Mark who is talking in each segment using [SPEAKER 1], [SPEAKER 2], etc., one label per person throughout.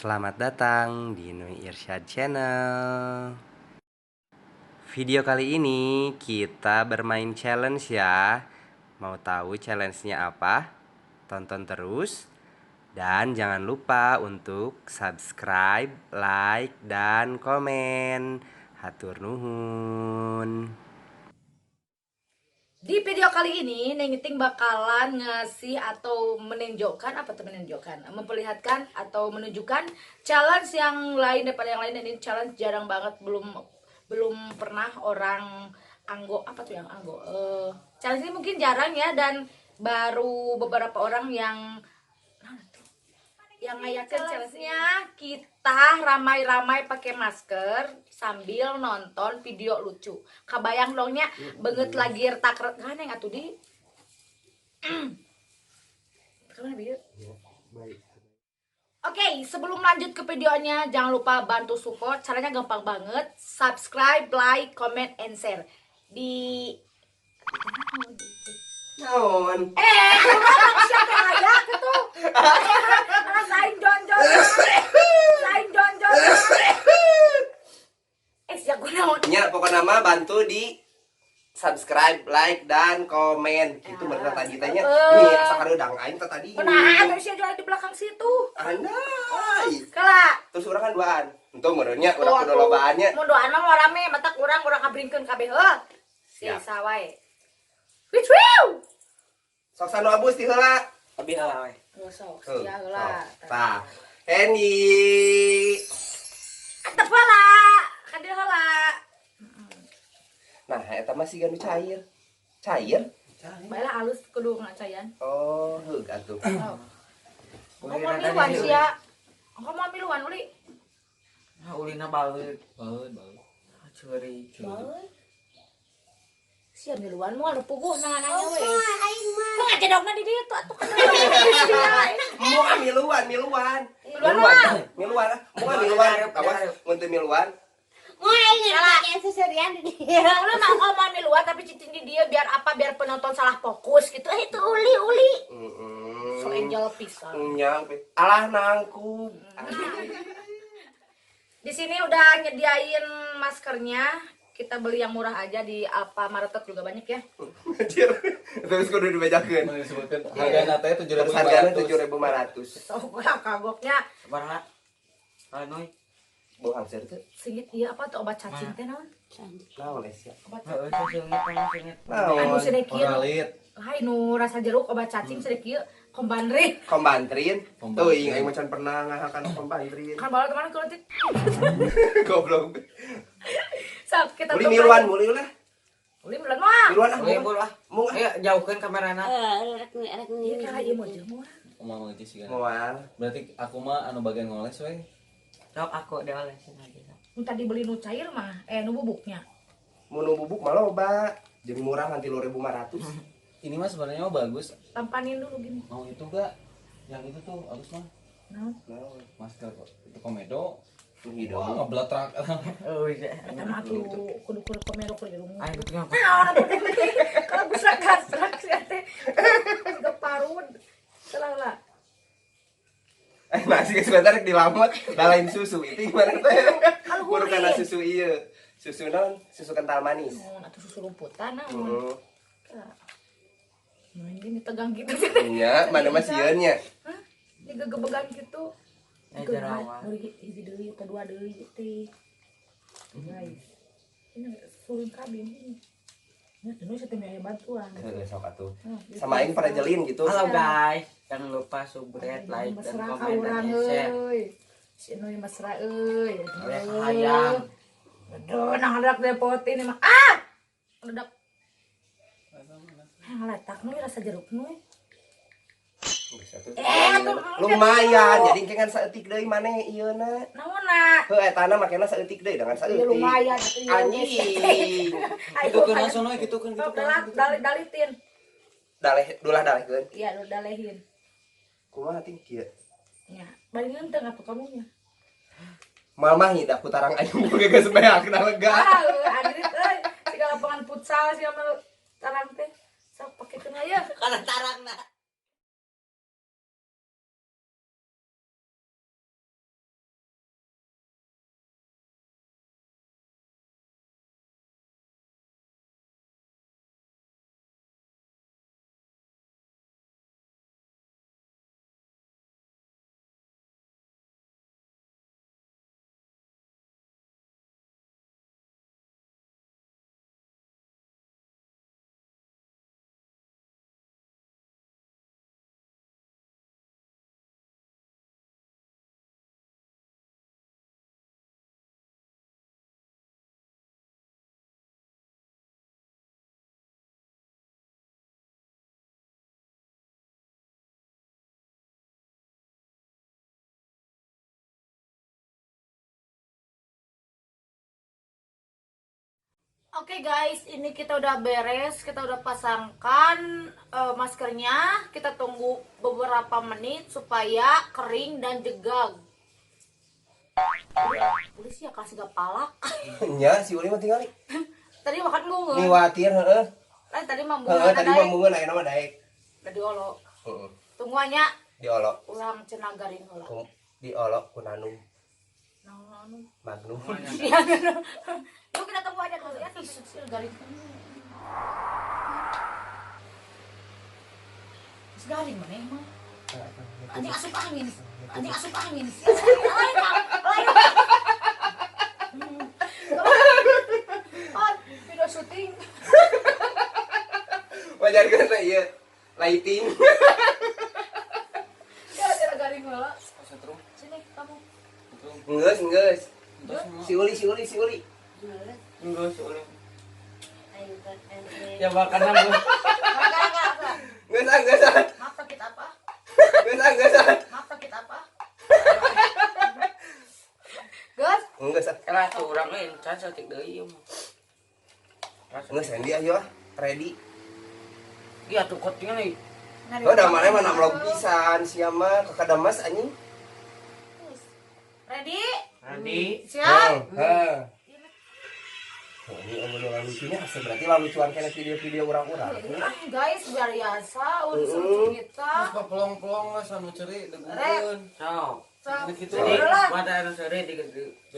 [SPEAKER 1] Selamat datang di Nui Irsyad Channel. Video kali ini kita bermain challenge ya. Mau tahu challenge-nya apa? Tonton terus. Dan jangan lupa untuk subscribe, like, dan komen. Hatur nuhun.
[SPEAKER 2] Di video kali ini Neng Iting bakalan ngasih atau menunjukkan memperlihatkan atau menunjukkan challenge yang lain daripada yang lain. Ini challenge jarang banget, belum pernah orang challenge ini mungkin jarang ya, dan baru beberapa orang yang ngayakin challenge-nya. Kita ramai-ramai pakai masker sambil nonton video lucu. Kabayang dongnya banget lagi retak ganeng atuh di. Oke, sebelum lanjut ke videonya, jangan lupa bantu support. Caranya gampang banget. Subscribe, like, comment, and share. Di
[SPEAKER 1] Naon?
[SPEAKER 2] siapa aja gitu. Rasain jonjon. Siapa naon?
[SPEAKER 1] Ya, pokoknya nama bantu di subscribe, like, dan komen. Itu bener tadi tanya. Ini asa kareudang aing tadi.
[SPEAKER 2] Nah, terus dia jual di belakang situ.
[SPEAKER 1] Andai.
[SPEAKER 2] Kala.
[SPEAKER 1] Terus urang kan duaan. Entu meureunnya urang kudu lobaannya.
[SPEAKER 2] Mun doan mah rame, matak urang kabringkeun kabeh heuh. Sia wae. Wiu.
[SPEAKER 1] Sok sanu abus ti heula.
[SPEAKER 3] Abi halah we.
[SPEAKER 2] Sok sia heula.
[SPEAKER 1] Tah. Hendy.
[SPEAKER 2] Antep heula. Kan dia heula.
[SPEAKER 1] Nah, eta mah siga nu cair. Cair?
[SPEAKER 2] Baiklah halus kudu ngacayan.
[SPEAKER 1] Oh, heug atuh.
[SPEAKER 2] Ngomong miluan sia. Ngomong miluan uli.
[SPEAKER 3] Nah, ulina baeud. Baeud. Curi.
[SPEAKER 2] Sia miluan moal puguh nanya we. Aing mah. Kok ngacedokna di dieu tuh atuh kan.
[SPEAKER 1] Moal miluan. Miluan. Awas, mun teu miluan.
[SPEAKER 4] Mau aing pakai seserian di dia.
[SPEAKER 2] Uli mah ngomong miluan tapi cicing di dia biar apa? Biar penonton salah fokus gitu. Itu uli. So angel pisan.
[SPEAKER 1] Nyang. Alah nangku.
[SPEAKER 2] Di sini udah nyediain maskernya. Kita beli yang murah aja di Alfamart juga banyak ya.
[SPEAKER 1] Anjir. Terus kudu dibejakeun.
[SPEAKER 3] Disebutkan hargana teh
[SPEAKER 1] Hargana
[SPEAKER 3] 7.500.
[SPEAKER 1] 7.500.
[SPEAKER 2] So kagoknya
[SPEAKER 3] Sabaraha? Alenoy.
[SPEAKER 1] Bohong seur teh.
[SPEAKER 2] singit ieu apa tuh obat cacing teh naon?
[SPEAKER 1] Naon sia?
[SPEAKER 2] Obat
[SPEAKER 3] Heeh, sesungit.
[SPEAKER 2] anu sedek kieu.
[SPEAKER 3] Oralit.
[SPEAKER 2] Lain nu rasa jeruk obat cacing sedek kieu kombandri.
[SPEAKER 1] Kombantrin. Teuing aing macan pernah ngahakan kombantrin.
[SPEAKER 2] Kan bawa teman kulitik.
[SPEAKER 1] Goblok.
[SPEAKER 2] Sok kita
[SPEAKER 1] Uli miluan muli ulah.
[SPEAKER 2] Uli miluan mah.
[SPEAKER 1] Miluan ah.
[SPEAKER 3] Oke, bola.
[SPEAKER 1] Mung.
[SPEAKER 3] Ayo jauhkeun kamerana.
[SPEAKER 4] Rek
[SPEAKER 2] Ieu kira ieu mah jeung mah.
[SPEAKER 5] Mau aja sih kan.
[SPEAKER 1] Moal.
[SPEAKER 5] Berarti aku mah anu bagian ngoles we.
[SPEAKER 3] Sok aku diolesin aja.
[SPEAKER 2] Mun tadi beli nu cair mah nu bubuknya.
[SPEAKER 1] Mun nu bubuk mah loba. Jeung murah nganti 2.500.
[SPEAKER 5] Ini mah sebenarnya mah bagus.
[SPEAKER 2] Tampanin dulu gini.
[SPEAKER 5] Mau itu gak? Yang itu tuh bagus mah.
[SPEAKER 2] Naon?
[SPEAKER 1] Naon?
[SPEAKER 5] Masker itu komedo.
[SPEAKER 1] Hidung.
[SPEAKER 5] Wah, ngeblatrak.
[SPEAKER 3] Oh iya.
[SPEAKER 2] Eta mah tuh kudu komero kudu irung.
[SPEAKER 3] Ayo tinggal.
[SPEAKER 2] Kalau bisa kasrak sih teh. Juga parut. Salah.
[SPEAKER 1] Masih sebentar dilamot dalain susu itu gimana teh?
[SPEAKER 2] Kalau
[SPEAKER 1] Kudu kana
[SPEAKER 2] gurih.
[SPEAKER 1] susu ieu. Susu naon? Susu kental manis.
[SPEAKER 2] Atuh susu rumputan naon.
[SPEAKER 1] Heeh.
[SPEAKER 2] Nah, ini tegang gitu.
[SPEAKER 1] Nya, mana mah sieun nya?
[SPEAKER 2] Hah? Ini gegebegan gitu.
[SPEAKER 3] Jerawan.
[SPEAKER 2] Hiji deui, kedua deui teh. Guys. Ini surun kabin ini. Ya, terus saya tanya bantuan.
[SPEAKER 1] Heeh, sok atuh.
[SPEAKER 2] Nah,
[SPEAKER 1] Sama aing pada jelin gitu.
[SPEAKER 3] Halo guys, jangan lupa subscribe, like, dan
[SPEAKER 2] mesra ka
[SPEAKER 3] komen
[SPEAKER 2] urang
[SPEAKER 3] dan share.
[SPEAKER 2] euy. Si Noy mesra euy.
[SPEAKER 3] Oleh hayang.
[SPEAKER 2] Aduh, nah hadak depotin mah. Ah! Ledak. Ngaletak Noy rasa jeruk Noy.
[SPEAKER 1] Lumayan, jadi kengan saeutik deui maneh ieuna.
[SPEAKER 2] Naonna?
[SPEAKER 1] Heuh eta na makena saeutik deui dengan
[SPEAKER 2] Iya
[SPEAKER 1] saeutik.
[SPEAKER 2] lumayan atuh ieu.
[SPEAKER 1] Anjing.
[SPEAKER 5] Itu kan langsung we gitu kan gitu kan.
[SPEAKER 2] Dalitin.
[SPEAKER 1] Dulah dalehkeun.
[SPEAKER 2] Iya, lu dalehin.
[SPEAKER 1] Kumaha ting kieu?
[SPEAKER 2] Ya, balingan teu atuh kamunya.
[SPEAKER 1] Mal mah hidak putarang aing boga geus beakna lega.
[SPEAKER 2] Ah, adrit euy. Siga lapangan futsal siga mah tarang teh. Sok pakekeun aya.
[SPEAKER 3] Karena tarangna.
[SPEAKER 2] Oke guys, ini kita udah beres, kita udah pasangkan maskernya. Kita tunggu beberapa menit supaya kering dan jegang. Polisi ya kasih gak palak.
[SPEAKER 1] Nya si Uli mah tinggal nih.
[SPEAKER 2] Tadi makan bunga.
[SPEAKER 1] Niwatir heeh.
[SPEAKER 2] Tadi
[SPEAKER 1] Heeh,
[SPEAKER 2] mambungan
[SPEAKER 1] tadi mah bunga ayeuna mah daek.
[SPEAKER 2] Udah diolo.
[SPEAKER 1] Heeh.
[SPEAKER 2] Tungguannya
[SPEAKER 1] Diolok.
[SPEAKER 2] ulang cenagarin heula.
[SPEAKER 1] Diolok ku Nanung.
[SPEAKER 2] Naon?
[SPEAKER 1] Magnum.
[SPEAKER 2] Iya, yuk kita tunggu aja dulu ya. Garing. Garing mana emang? Anjing asup angin. Anjing asup angin. Lain. Video syuting.
[SPEAKER 1] Wajar kan ieu lighting.
[SPEAKER 2] Ya, garing heula.
[SPEAKER 5] Setrum.
[SPEAKER 2] Sini kamu.
[SPEAKER 1] Geus. Si Uli.
[SPEAKER 3] Enggak soalnya.
[SPEAKER 4] Ayo kan.
[SPEAKER 3] Ya makan nambah.
[SPEAKER 1] Geus.
[SPEAKER 2] Maaf sakit apa?
[SPEAKER 1] Geus.
[SPEAKER 2] Maaf sakit apa? Gus,
[SPEAKER 1] Geus.
[SPEAKER 3] Lah tuh urang lain can satik deui ieu mah.
[SPEAKER 1] Geus Sandy ayo ready.
[SPEAKER 3] Iya tuh kotingna nih.
[SPEAKER 1] Udah mana vlog pisan sia mah kakadamas anjing.
[SPEAKER 2] ready?
[SPEAKER 3] Nanti
[SPEAKER 2] Siap?
[SPEAKER 1] Heeh. Oh, ini obrolan lucunya asal berarti lucuan kena video-video orang-orang.
[SPEAKER 2] Guys, biar biasa unsur kita.
[SPEAKER 5] Pelong-pelong lah sama ceri
[SPEAKER 2] Rek.
[SPEAKER 3] so.
[SPEAKER 2] So,
[SPEAKER 5] gitu.
[SPEAKER 3] Jadi
[SPEAKER 2] udah lah.
[SPEAKER 3] mata anu sore di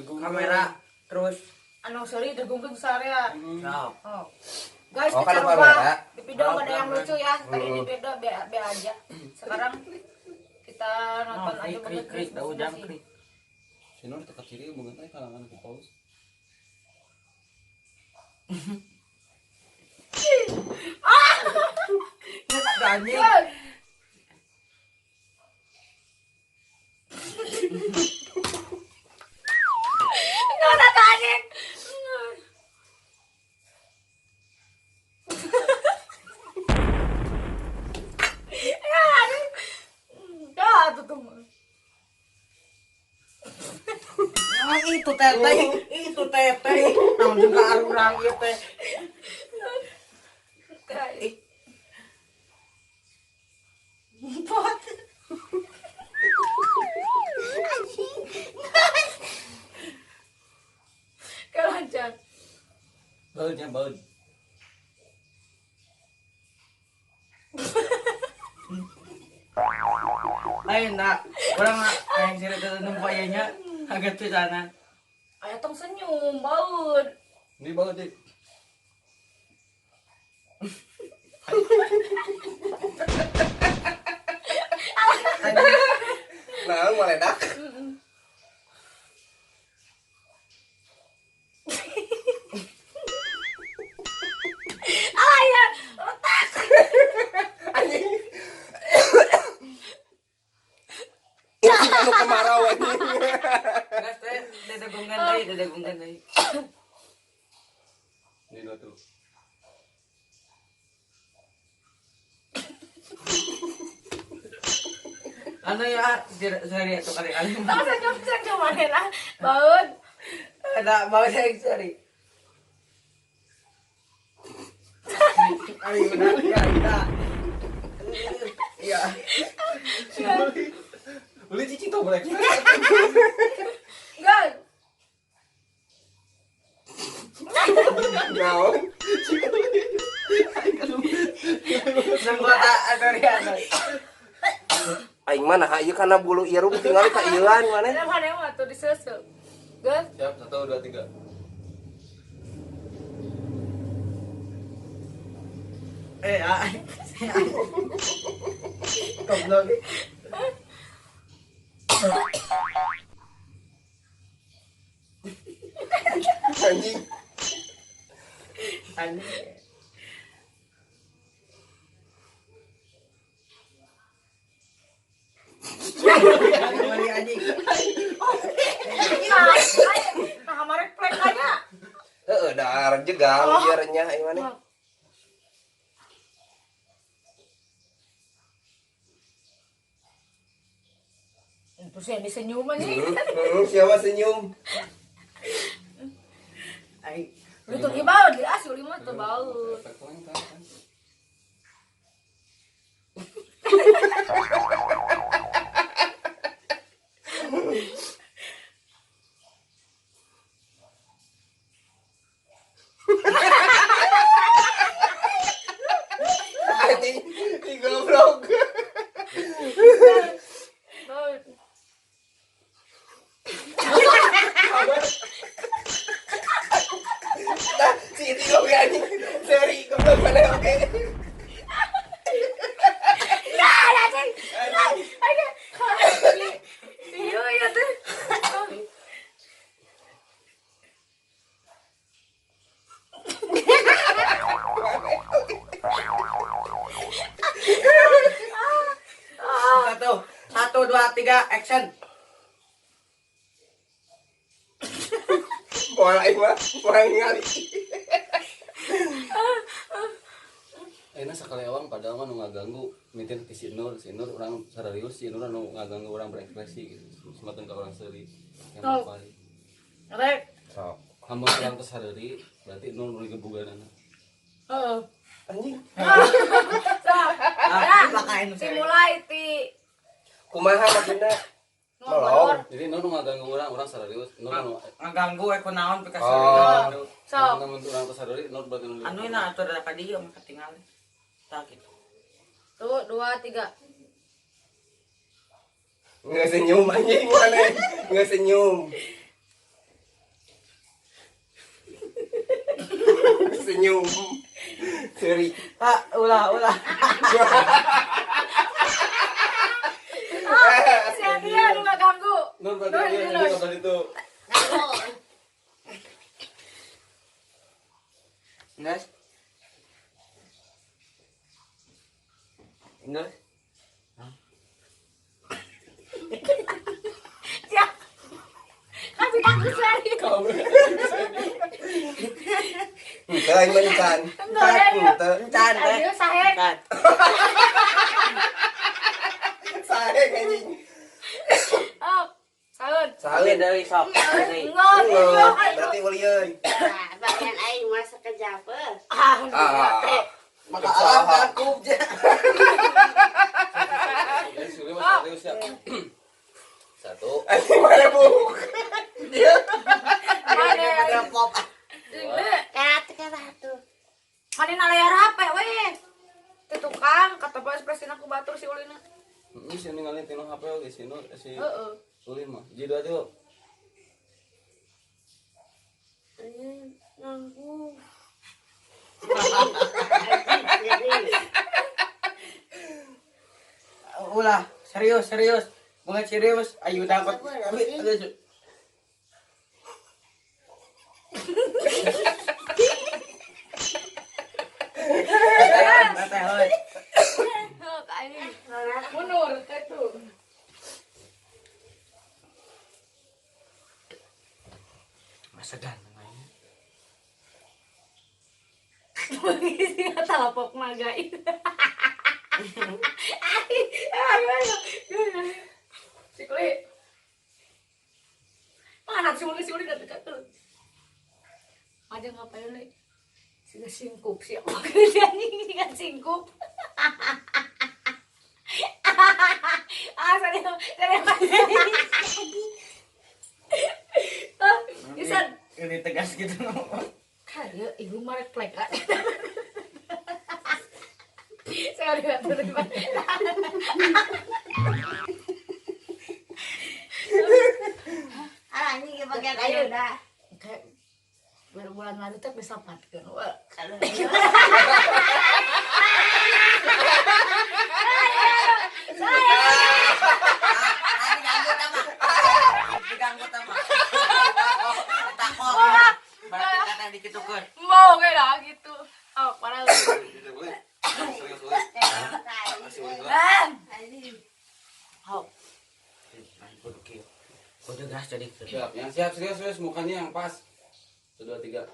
[SPEAKER 3] kamera terus
[SPEAKER 2] Anu sorry, degungkeun sarea.
[SPEAKER 3] so.
[SPEAKER 2] Oh. Guys,
[SPEAKER 1] Oh, kan
[SPEAKER 2] kita
[SPEAKER 1] lupa
[SPEAKER 2] rubah.
[SPEAKER 1] beda.
[SPEAKER 2] Di video nggak ada yang lucu ya. Tadi di video be aja. Sekarang kita nonton aja
[SPEAKER 3] Krik da ujang krik.
[SPEAKER 5] Sinor teka ciri hubungan teh kalangan ku paus.
[SPEAKER 3] Anjing.
[SPEAKER 2] Nggak ada anjing. Ya, anjing. Ya, tutup.
[SPEAKER 3] Ah, itu teteh. Naon juga arurang ieu teh.
[SPEAKER 2] Kelancar.
[SPEAKER 5] Baud.
[SPEAKER 3] Ayo nak, orang yang cerita tentang payahnya agak pisanan.
[SPEAKER 2] Ayo tong senyum, baut.
[SPEAKER 5] Ini baud deh.
[SPEAKER 1] Nah, meledak.
[SPEAKER 2] Ayo,
[SPEAKER 1] Anjing. Ini si anu kemarau anjing.
[SPEAKER 3] Gas teh dedegungkan deui.
[SPEAKER 5] Ini dua tuh.
[SPEAKER 3] Anu ya, sorry itu kali-kali.
[SPEAKER 2] tong senyum mana lah, baut.
[SPEAKER 3] Ada mau saya sorry. Ayo benar ya. Iya.
[SPEAKER 5] Uli cici tau boleh.
[SPEAKER 2] Guys,
[SPEAKER 1] Naon?
[SPEAKER 3] Sanggota Adoriano.
[SPEAKER 1] Aing mah nah ieu kana bulu irung tinggal ka ieuan mana?
[SPEAKER 2] ada mana yang waktu disusul. Guys,
[SPEAKER 5] Siap 1 2 3.
[SPEAKER 3] Goblok.
[SPEAKER 1] Anjing.
[SPEAKER 3] Anjing. Kembali anjing.
[SPEAKER 2] nah kemarin plek aja.
[SPEAKER 1] Heeh, dar jegal biarnya aing mana?
[SPEAKER 2] Terus yang disenyum aja.
[SPEAKER 1] Siapa senyum?
[SPEAKER 3] Ai
[SPEAKER 2] Itu gimana di asli mah tuh baut.
[SPEAKER 5] Efek tuh kan.
[SPEAKER 1] Anjing, di goblok.
[SPEAKER 2] Baut.
[SPEAKER 1] Nah, si itu goblok anjing. Sorry, goblok mana oke.
[SPEAKER 2] Iya iya tuh.
[SPEAKER 3] Satu, dua, tiga, action.
[SPEAKER 1] Moal aing mah, moal ningali.
[SPEAKER 5] Enak sekali awang padahal mah nu ngaganggu mitin ke si Nur orang serius si Nur anu ngaganggu orang berekspresi gitu. Semakin ke orang seri. Yang
[SPEAKER 2] Oh.
[SPEAKER 5] paling.
[SPEAKER 2] Rek.
[SPEAKER 1] Sok.
[SPEAKER 5] Hamba orang teh sadari berarti Nur nu gebuganana.
[SPEAKER 2] Heeh.
[SPEAKER 1] Anjing.
[SPEAKER 3] Makain
[SPEAKER 2] Simulai ti
[SPEAKER 1] Kumaha maksudna?
[SPEAKER 2] ngomong.
[SPEAKER 5] Jadi Nur nu ngaganggu orang serius. Nur anu
[SPEAKER 3] ngaganggu aku naon pika
[SPEAKER 1] Oh.
[SPEAKER 3] serius.
[SPEAKER 2] Sok.
[SPEAKER 5] Namun orang teh sadari Nur berarti nu.
[SPEAKER 3] Anu na atur da ka dieu mah ketinggalan. Tah gitu.
[SPEAKER 2] Tuh 2 3.
[SPEAKER 1] Nggak senyum anjing mana? Nggak senyum. Senyum. Seri.
[SPEAKER 3] Pak, ulah.
[SPEAKER 2] Si Adria lu gak ganggu.
[SPEAKER 5] Nur berarti dia kabar itu.
[SPEAKER 3] Nges. Nges.
[SPEAKER 2] Ya. Kasih ganggu seri.
[SPEAKER 1] Henteu aing mah encan.
[SPEAKER 2] Enggak ada dia.
[SPEAKER 1] Henteu.
[SPEAKER 3] Encan teh.
[SPEAKER 2] Ayo sahe.
[SPEAKER 3] Encan.
[SPEAKER 1] Sae anjing.
[SPEAKER 2] Oh. Saun.
[SPEAKER 1] Saeun.
[SPEAKER 3] Dari sok. Dari.
[SPEAKER 2] Enggak,
[SPEAKER 1] Enggak,
[SPEAKER 2] ayo.
[SPEAKER 1] berarti uli euy.
[SPEAKER 4] Nah, bagian aing mah sekejap
[SPEAKER 1] Ah.
[SPEAKER 3] Maka alam takut je.
[SPEAKER 5] Jadi sulit mah serius ya. Satu.
[SPEAKER 1] Anjing mana bu? Dia.
[SPEAKER 2] Mana?
[SPEAKER 3] Pop.
[SPEAKER 4] kata tuh.
[SPEAKER 2] Mana layar HP weh. Itu tukang kata pas presin aku batur si Ulina.
[SPEAKER 5] Ini sih ninggalin tino HP oke si Nur si
[SPEAKER 2] Heeh.
[SPEAKER 5] Sulit mah. Jadi aja lo.
[SPEAKER 4] Nganggu.
[SPEAKER 3] Ulah, serius. Banget serius. Ayo dapat. Santai.
[SPEAKER 2] Oh, kaini. Mundur ke tuh.
[SPEAKER 3] Masagan namanya.
[SPEAKER 2] Kata lapok magain. Si Kuli. Mana si Uli dekat tuh. Ada ngapain nih? Sudah singkup siapa? Dia nggak singkup. Sorry. Isan.
[SPEAKER 3] Ini tegas gitu.
[SPEAKER 2] Kayak ibu marek plek kan. Saya udah terima.
[SPEAKER 4] Ini bagian ayo dah.
[SPEAKER 2] Kayak berbulan lalu tuh bisa patkan. Wah, kalau
[SPEAKER 3] Diganggu tama. Takut. Berarti kata yang dikitukeun.
[SPEAKER 2] mau kayak lah gitu. Oh, parah.
[SPEAKER 5] Serius sulit. Masih ulit lah.
[SPEAKER 2] Oh,
[SPEAKER 3] Kudu gas jadi.
[SPEAKER 5] Siap, yang siap serius mukanya yang pas. 1 2 3.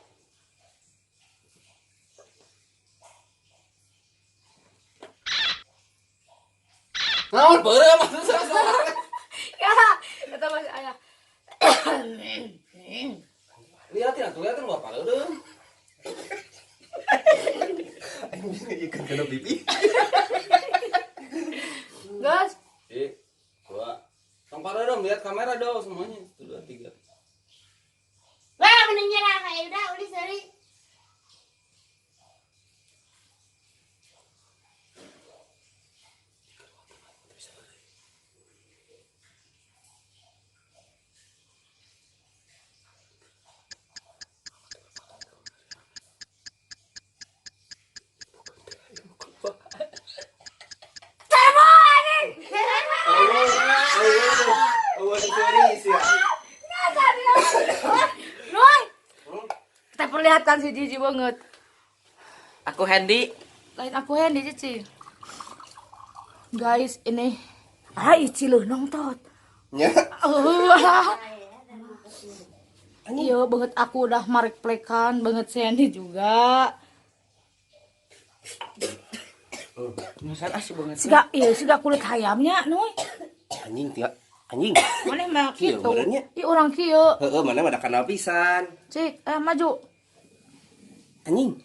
[SPEAKER 5] Naon beureuh mah
[SPEAKER 2] ya, kata Mas Ayah.
[SPEAKER 5] liatin atuh liatin gua pareureum. dong semuanya. 1, 2, 3.
[SPEAKER 4] Wah, mending nyerah kayak udah udah seri.
[SPEAKER 1] Oh, serius ya.
[SPEAKER 2] Noy. Kita perlihatkan si Cici banget.
[SPEAKER 3] Aku Handy.
[SPEAKER 2] Lain aku Hendy Cici. Guys, ini Ici loh nongtot.
[SPEAKER 1] Ya.
[SPEAKER 2] Iya banget aku udah marek plekan banget Sandy juga.
[SPEAKER 3] Nusan asih banget.
[SPEAKER 2] Siga kulit ayamnya, Noy.
[SPEAKER 1] Anjing tiga. Anjing.
[SPEAKER 2] Mana mah
[SPEAKER 1] Kieu
[SPEAKER 2] kitu.
[SPEAKER 1] benernya.
[SPEAKER 2] Ih orang kieu.
[SPEAKER 1] Heeh, mana ada kanal pisan.
[SPEAKER 2] Cik, maju.
[SPEAKER 1] Anjing.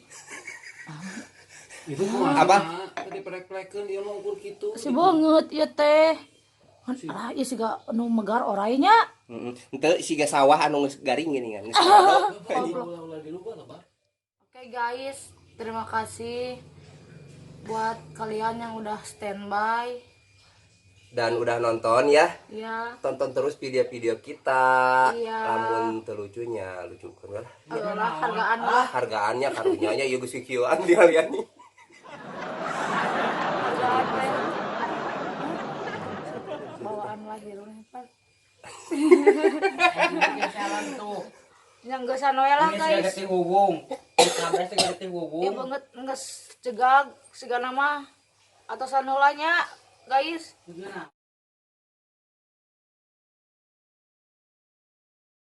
[SPEAKER 5] Itu
[SPEAKER 1] Apa?
[SPEAKER 5] Tadi plek-plekeun dia mau ukur kitu.
[SPEAKER 2] Si banget ieu teh. Ah, ieu siga anu megar orainya.
[SPEAKER 1] Heeh. Henteu siga sawah anu geus garing gini kan.
[SPEAKER 5] Ulah di lupa lah, Pak.
[SPEAKER 2] Oke guys, terima kasih buat kalian yang udah standby.
[SPEAKER 1] Dan udah nonton ya.
[SPEAKER 2] Ya,
[SPEAKER 1] Tonton terus video-video kita.
[SPEAKER 2] Iya.
[SPEAKER 1] Lamun teu lucunya, lucukeun lah.
[SPEAKER 2] adalah hargaan lah.
[SPEAKER 1] Hargaannya karunya ieu geus kieuan di kalian nih.
[SPEAKER 2] Hargaan teh. Bawaan lahir Pak.
[SPEAKER 3] Jalan tuh.
[SPEAKER 2] Yang geus sanoe lah
[SPEAKER 3] Ini sudah
[SPEAKER 2] guys.
[SPEAKER 3] detik hubung. Sampai sudah detik
[SPEAKER 2] Ieu
[SPEAKER 3] hubung.
[SPEAKER 2] banget geus cegag sigana mah atas sanulanya guys.
[SPEAKER 3] Gimana?